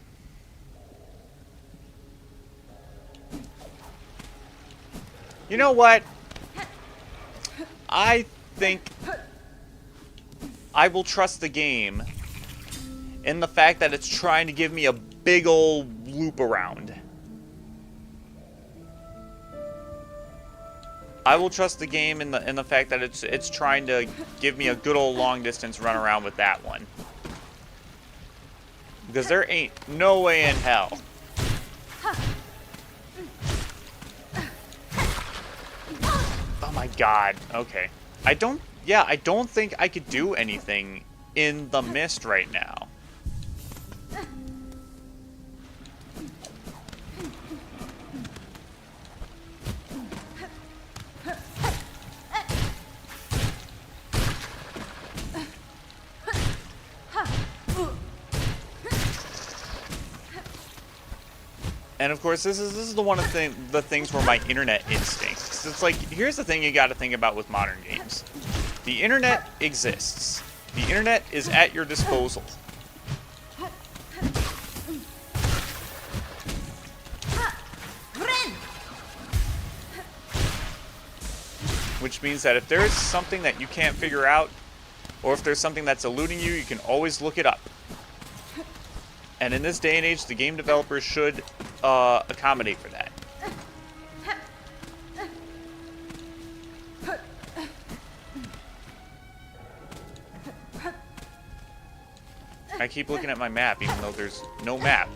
You know what? I think I will trust the game in the fact that it's trying to give me a big old loop around. I will trust the game in the fact that it's trying to give me a good old long distance run around with that one. Because there ain't no way in hell. Oh my god. Okay. I don't think I could do anything in the mist right now. And of course, this is the one of the things where my internet instincts. It's like, here's the thing you got to think about with modern games. The internet exists. The internet is at your disposal. Which means that if there's something that you can't figure out, or if there's something that's eluding you, you can always look it up. And in this day and age, the game developers should accommodate for that. I keep looking at my map, even though there's no map.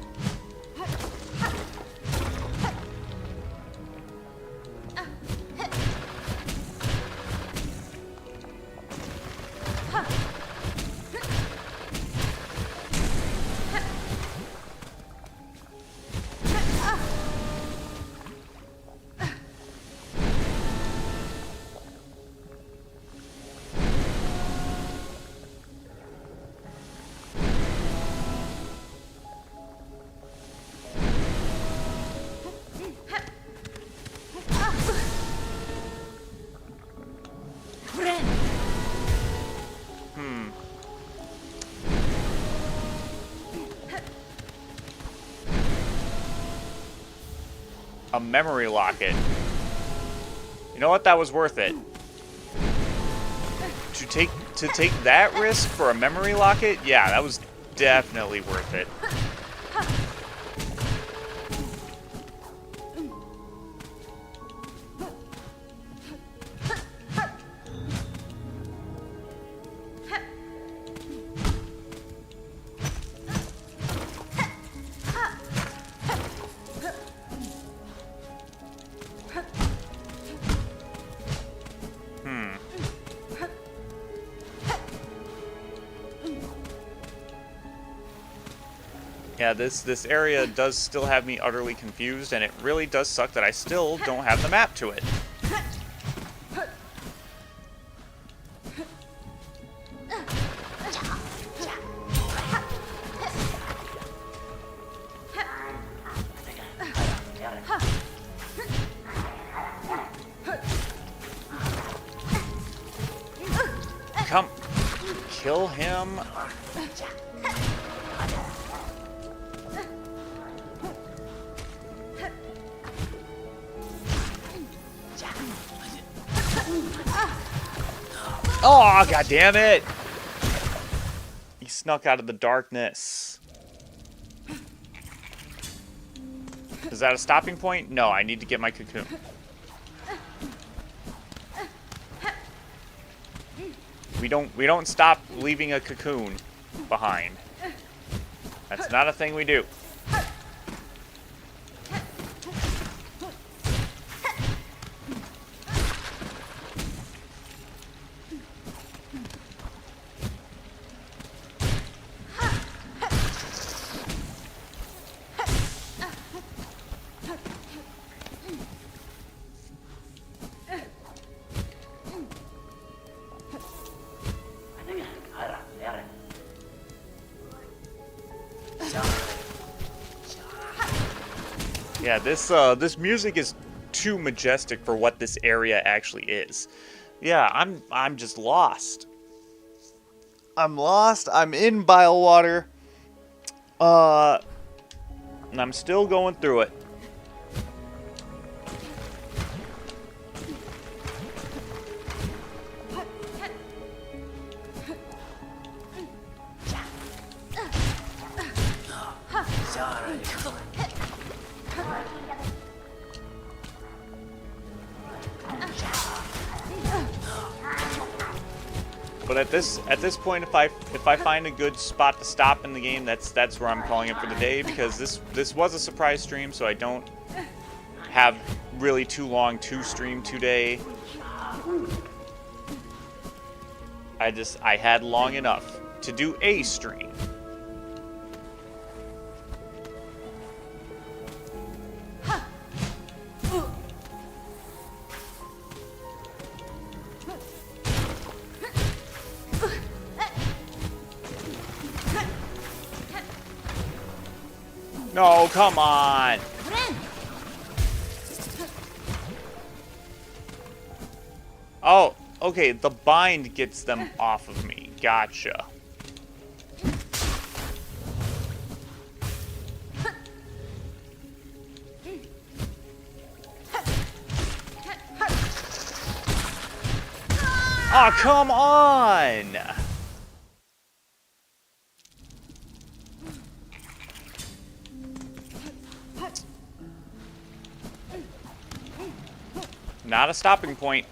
A memory locket. You know what? That was worth it. To take that risk for a memory locket? Yeah, that was definitely worth it. Yeah, this area does still have me utterly confused, and it really does suck that I still don't have the map to it. Come, kill him. Oh, god damn it! He snuck out of the darkness. Is that a stopping point? No, I need to get my cocoon. We don't stop leaving a cocoon behind. That's not a thing we do. Yeah, this music is too majestic for what this area actually is. Yeah, I'm just lost. I'm lost. I'm in Bilewater. And I'm still going through it. But at this point, if I find a good spot to stop in the game, that's where I'm calling it for the day, because this was a surprise stream, so I don't have really too long to stream today. I had long enough to do a stream. No, come on. Oh, okay, the bind gets them off of me. Gotcha. Oh, come on. Not a stopping point.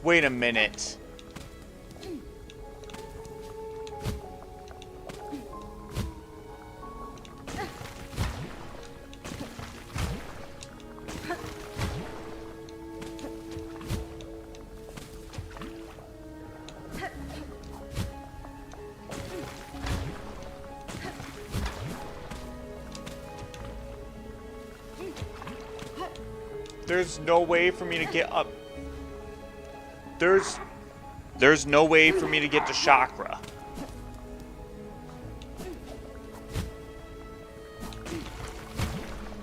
Wait a minute. There's no way for me to get up. There's no way for me to get to chakra.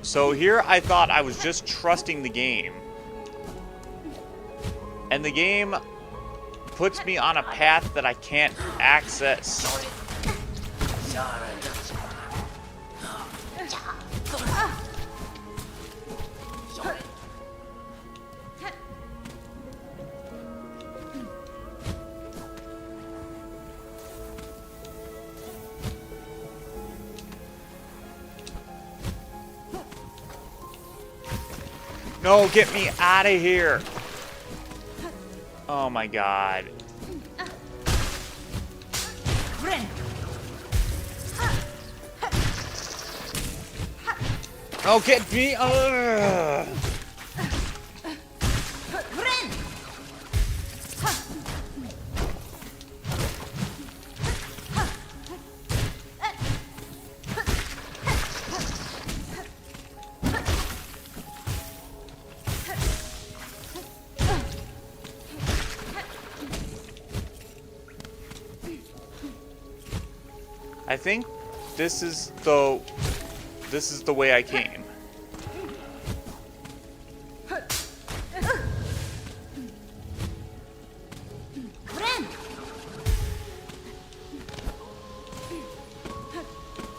So here I thought I was just trusting the game. And the game puts me on a path that I can't access. No, get me out of here. Oh my god. Oh, get me. I think this is the way I came.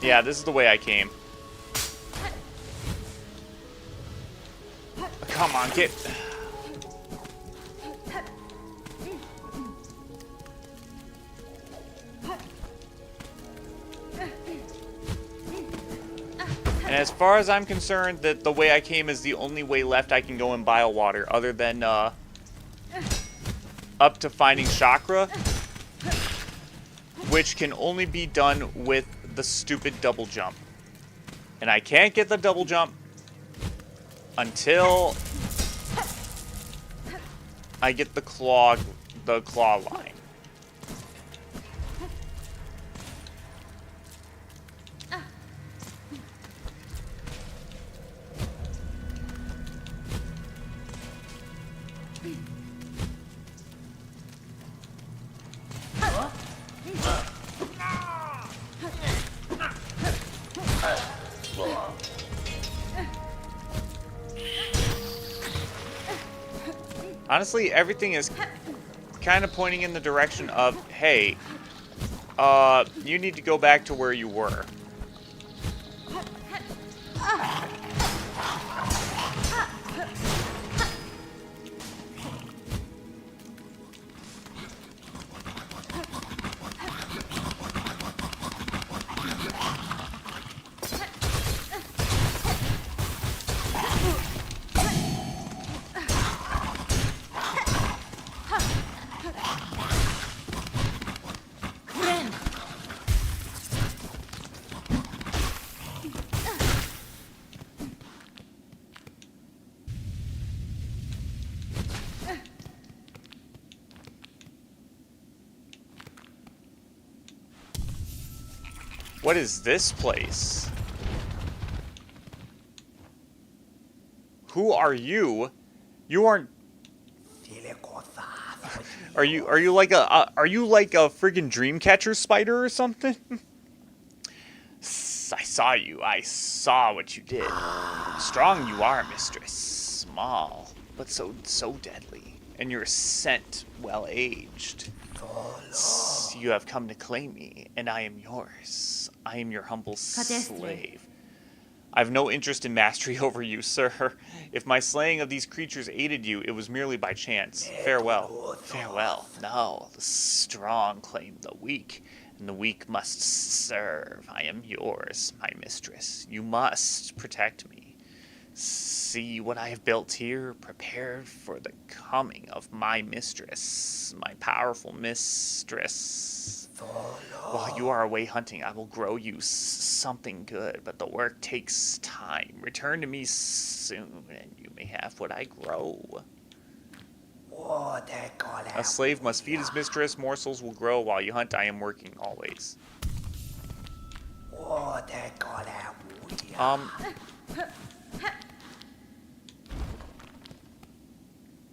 Yeah, this is the way I came. Come on, get... And as far as I'm concerned, that the way I came is the only way left I can go in Biowater, other than up to finding chakra, which can only be done with the stupid double jump. And I can't get the double jump until I get the claw line. Honestly, everything is kind of pointing in the direction of, hey, you need to go back to where you were. What is this place? Who are you? You aren't. Are you like a friggin' Dreamcatcher spider or something? I saw you. I saw what you did. Strong you are, mistress. Small, but so deadly. And your scent well aged. You have come to claim me, and I am yours. I am your humble slave. I have no interest in mastery over you, sir. If my slaying of these creatures aided you, it was merely by chance. Farewell. Farewell. No, the strong claim the weak, and the weak must serve. I am yours, my mistress. You must protect me. See what I have built here, prepared for the coming of my mistress, my powerful mistress. While you are away hunting, I will grow you something good, but the work takes time. Return to me soon, and you may have what I grow. A slave must feed his mistress. Morsels will grow while you hunt. I am working always.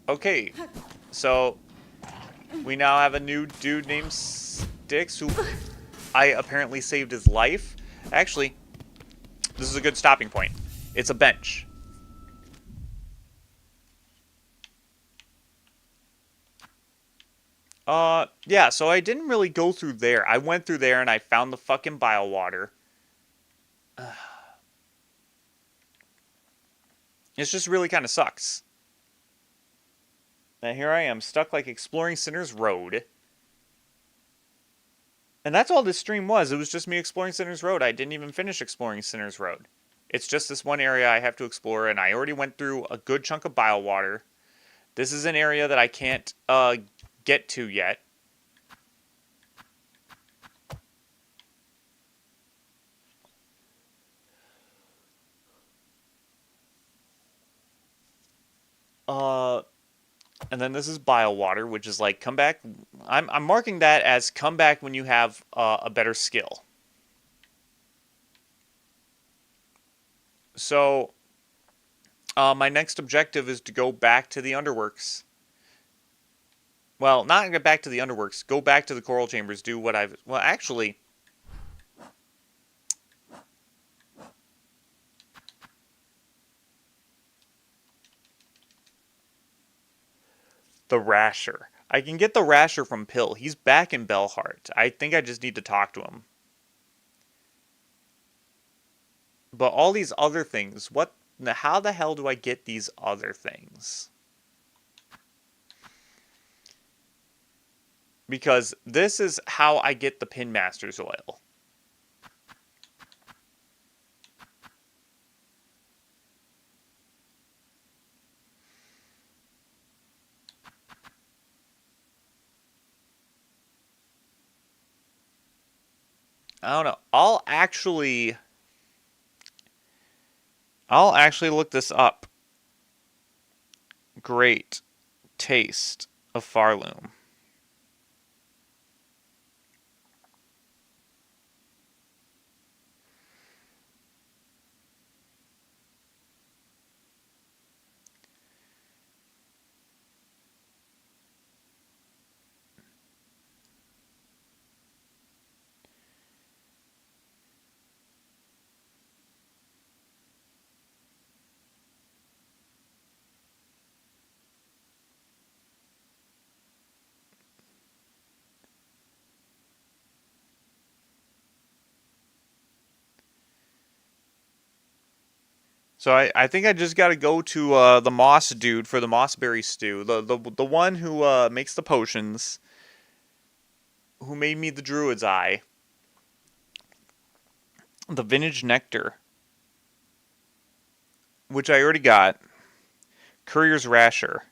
Okay, so we now have a new dude named Styx who I apparently saved his life. Actually, this is a good stopping point. It's a bench. Yeah, so I didn't really go through there. I went through there and I found the fucking bile water. It just really kind of sucks. And here I am, stuck like exploring Sinner's Road. And that's all this stream was. It was just me exploring Sinner's Road. I didn't even finish exploring Sinner's Road. It's just this one area I have to explore, and I already went through a good chunk of bile water. This is an area that I can't get to yet. And then this is bile water, which is like come back. I'm marking that as come back when you have a better skill. So my next objective is to go back to the Underworks. Well, not get back to the Underworks. Go back to the Coral Chambers. Do what I've... Well, actually... The Rasher. I can get the Rasher from Pill. He's back in Belhart. I think I just need to talk to him. But all these other things, how the hell do I get these other things? Because this is how I get the Pinmaster's Oil. I don't know. I'll actually look this up. Great taste of Farloom. So I think I just got to go to the Moss dude for the Mossberry stew. The one who makes the potions. Who made me the Druid's Eye. The Vintage Nectar. Which I already got. Courier's Rasher.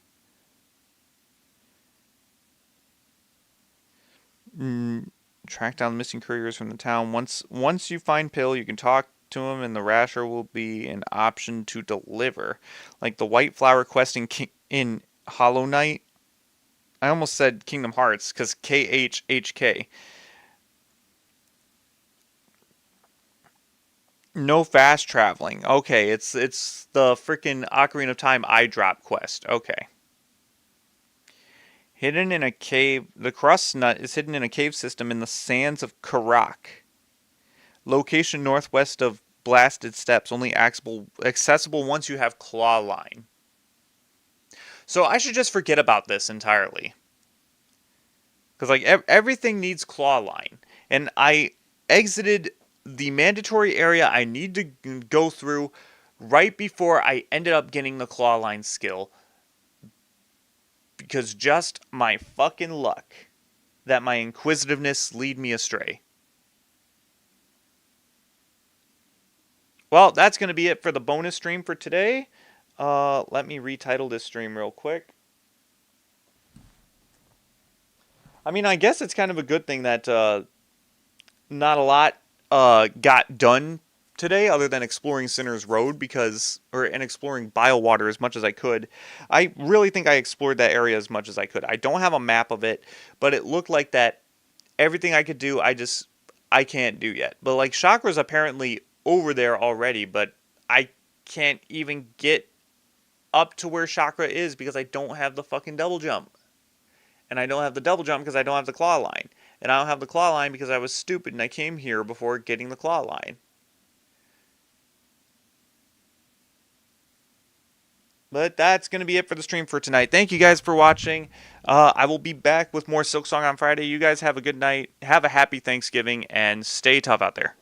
Track down the missing couriers from the town. Once you find Pill, you can talk to him, and the Rasher will be an option to deliver. Like the White Flower quest in Hollow Knight. I almost said Kingdom Hearts, because KHHK. No fast traveling. Okay, it's the freaking Ocarina of Time eye drop quest. Okay. Hidden in a cave. The crust nut is hidden in a cave system in the sands of Karak. Location northwest of Blasted Steps. Only accessible once you have Claw Line. So I should just forget about this entirely. Because like everything needs Claw Line. And I exited the mandatory area I need to go through right before I ended up getting the Claw Line skill. Because just my fucking luck that my inquisitiveness lead me astray. Well, that's going to be it for the bonus stream for today. Let me retitle this stream real quick. I mean, I guess it's kind of a good thing that not a lot got done today other than exploring Sinner's Road and exploring Bile Water as much as I could. I really think I explored that area as much as I could. I don't have a map of it, but it looked like that everything I could do, I can't do yet. But like Chakra's apparently over there already, but I can't even get up to where Chakra is because I don't have the fucking double jump. And I don't have the double jump because I don't have the claw line. And I don't have the claw line because I was stupid and I came here before getting the claw line. But that's going to be it for the stream for tonight. Thank you guys for watching. I will be back with more Silksong on Friday. You guys have a good night. Have a happy Thanksgiving and stay tough out there.